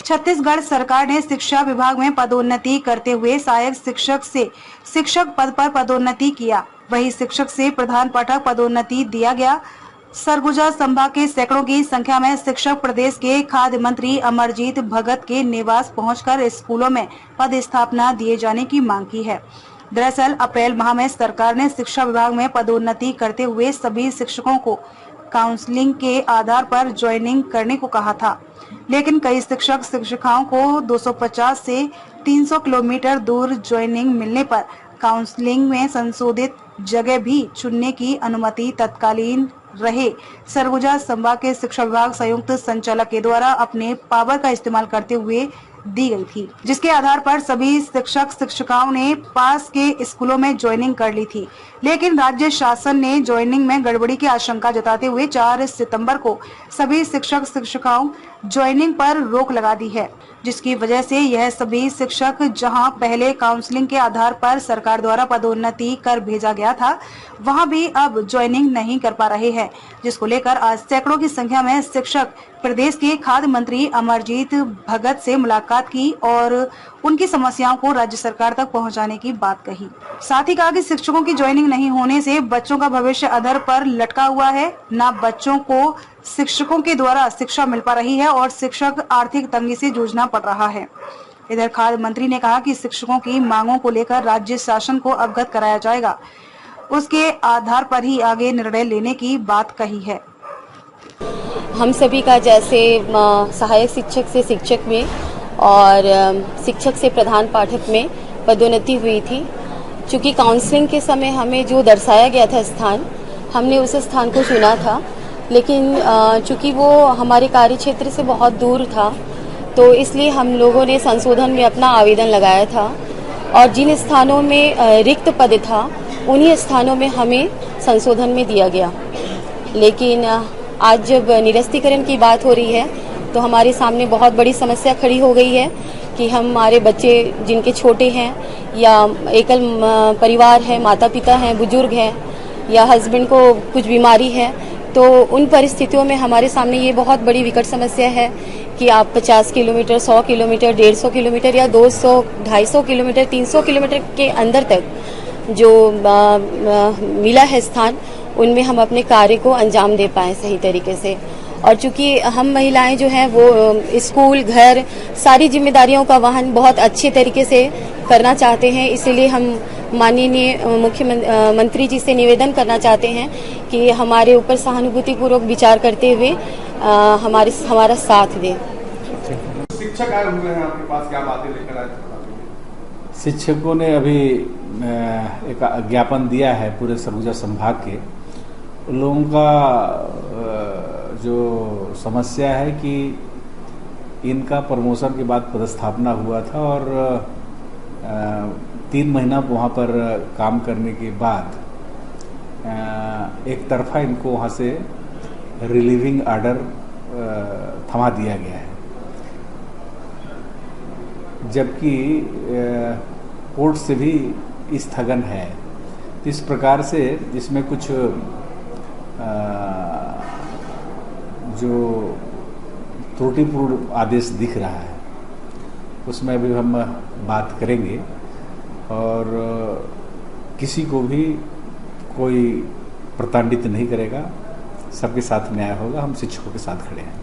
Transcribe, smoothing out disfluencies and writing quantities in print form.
छत्तीसगढ़ सरकार ने शिक्षा विभाग में पदोन्नति करते हुए सहायक शिक्षक से शिक्षक पद पर पदोन्नति किया। वहीं शिक्षक से प्रधान पाठक पदोन्नति दिया गया। सरगुजा संभाग के सैकड़ों की संख्या में शिक्षक प्रदेश के खाद्य मंत्री अमरजीत भगत के निवास पहुंचकर स्कूलों में पद स्थापना दिए जाने की मांग की है। दरअसल अप्रैल माह में सरकार ने शिक्षा विभाग में पदोन्नति करते हुए सभी शिक्षकों को काउंसलिंग के आधार पर ज्वाइनिंग करने को कहा था, लेकिन कई शिक्षक शिक्षिकाओं को 250 से 300 किलोमीटर दूर ज्वाइनिंग मिलने पर काउंसलिंग में संशोधित जगह भी चुनने की अनुमति तत्कालीन रहे सरगुजा संभाग के शिक्षा विभाग संयुक्त संचालक के द्वारा अपने पावर का इस्तेमाल करते हुए दी गई थी, जिसके आधार पर सभी शिक्षक शिक्षिकाओं ने पास के स्कूलों में ज्वाइनिंग कर ली थी। लेकिन राज्य शासन ने ज्वाइनिंग में गड़बड़ी की आशंका जताते हुए 4 सितंबर को सभी शिक्षक शिक्षिकाओं ज्वाइनिंग पर रोक लगा दी है, जिसकी वजह से यह सभी शिक्षक जहां पहले काउंसलिंग के आधार पर सरकार द्वारा पदोन्नति कर भेजा गया था, वहां भी अब ज्वाइनिंग नहीं कर पा रहे हैं, जिसको लेकर आज सैकड़ों की संख्या में शिक्षक प्रदेश के खाद्य मंत्री अमरजीत भगत से मुलाकात की और उनकी समस्याओं को राज्य सरकार तक पहुंचाने की बात कही। साथ ही कहा कि शिक्षकों की ज्वाइनिंग नहीं होने से बच्चों का भविष्य अधर पर लटका हुआ है, न बच्चों को शिक्षकों के द्वारा शिक्षा मिल पा रही है और शिक्षक आर्थिक तंगी से जूझना पड़ रहा है। इधर खाद्य मंत्री ने कहा कि शिक्षकों की मांगों को लेकर राज्य शासन को अवगत कराया जाएगा, उसके आधार पर ही आगे निर्णय लेने की बात कही है। हम सभी का जैसे सहायक शिक्षक से शिक्षक में और शिक्षक से प्रधान पाठक में पदोन्नति हुई थी। चूँकि काउंसलिंग के समय हमें जो दर्शाया गया था स्थान, हमने उस स्थान को चुना था, लेकिन चूँकि वो हमारे कार्य क्षेत्र से बहुत दूर था, तो इसलिए हम लोगों ने संशोधन में अपना आवेदन लगाया था और जिन स्थानों में रिक्त पद था, उन्हीं स्थानों में हमें संशोधन में दिया गया। लेकिन आज जब निरस्तीकरण की बात हो रही है तो हमारे सामने बहुत बड़ी समस्या खड़ी हो गई है कि हमारे बच्चे जिनके छोटे हैं या एकल परिवार है, माता पिता हैं, बुजुर्ग हैं या हस्बैंड को कुछ बीमारी है, तो उन परिस्थितियों में हमारे सामने ये बहुत बड़ी विकट समस्या है कि आप 50 किलोमीटर, 100 किलोमीटर, 150 किलोमीटर या 200, 250 किलोमीटर, 300 किलोमीटर के अंदर तक जो मिला है स्थान, उनमें हम अपने कार्य को अंजाम दे पाएँ सही तरीके से। और चूंकि हम महिलाएं जो हैं वो स्कूल, घर, सारी जिम्मेदारियों का वहन बहुत अच्छे तरीके से करना चाहते हैं, इसीलिए हम माननीय मुख्यमंत्री जी से निवेदन करना चाहते हैं कि हमारे ऊपर सहानुभूतिपूर्वक विचार करते हुए हमारा साथ दें। शिक्षक आए हुए हैं आपके पास, क्या बातें लेकर आए? शिक्षकों ने अभी एक ज्ञापन दिया है पूरे सरगुजा संभाग के। उन लोगों का जो समस्या है कि इनका प्रमोशन के बाद पदस्थापना हुआ था और 3 महीना वहाँ पर काम करने के बाद एक तरफा इनको वहाँ से रिलीविंग आर्डर थमा दिया गया है, जबकि कोर्ट से भी स्थगन है। इस प्रकार से इसमें कुछ जो त्रुटिपूर्ण आदेश दिख रहा है, उसमें अभी हम बात करेंगे और किसी को भी कोई प्रताड़ित नहीं करेगा, सबके साथ न्याय होगा। हम शिक्षकों के साथ खड़े हैं।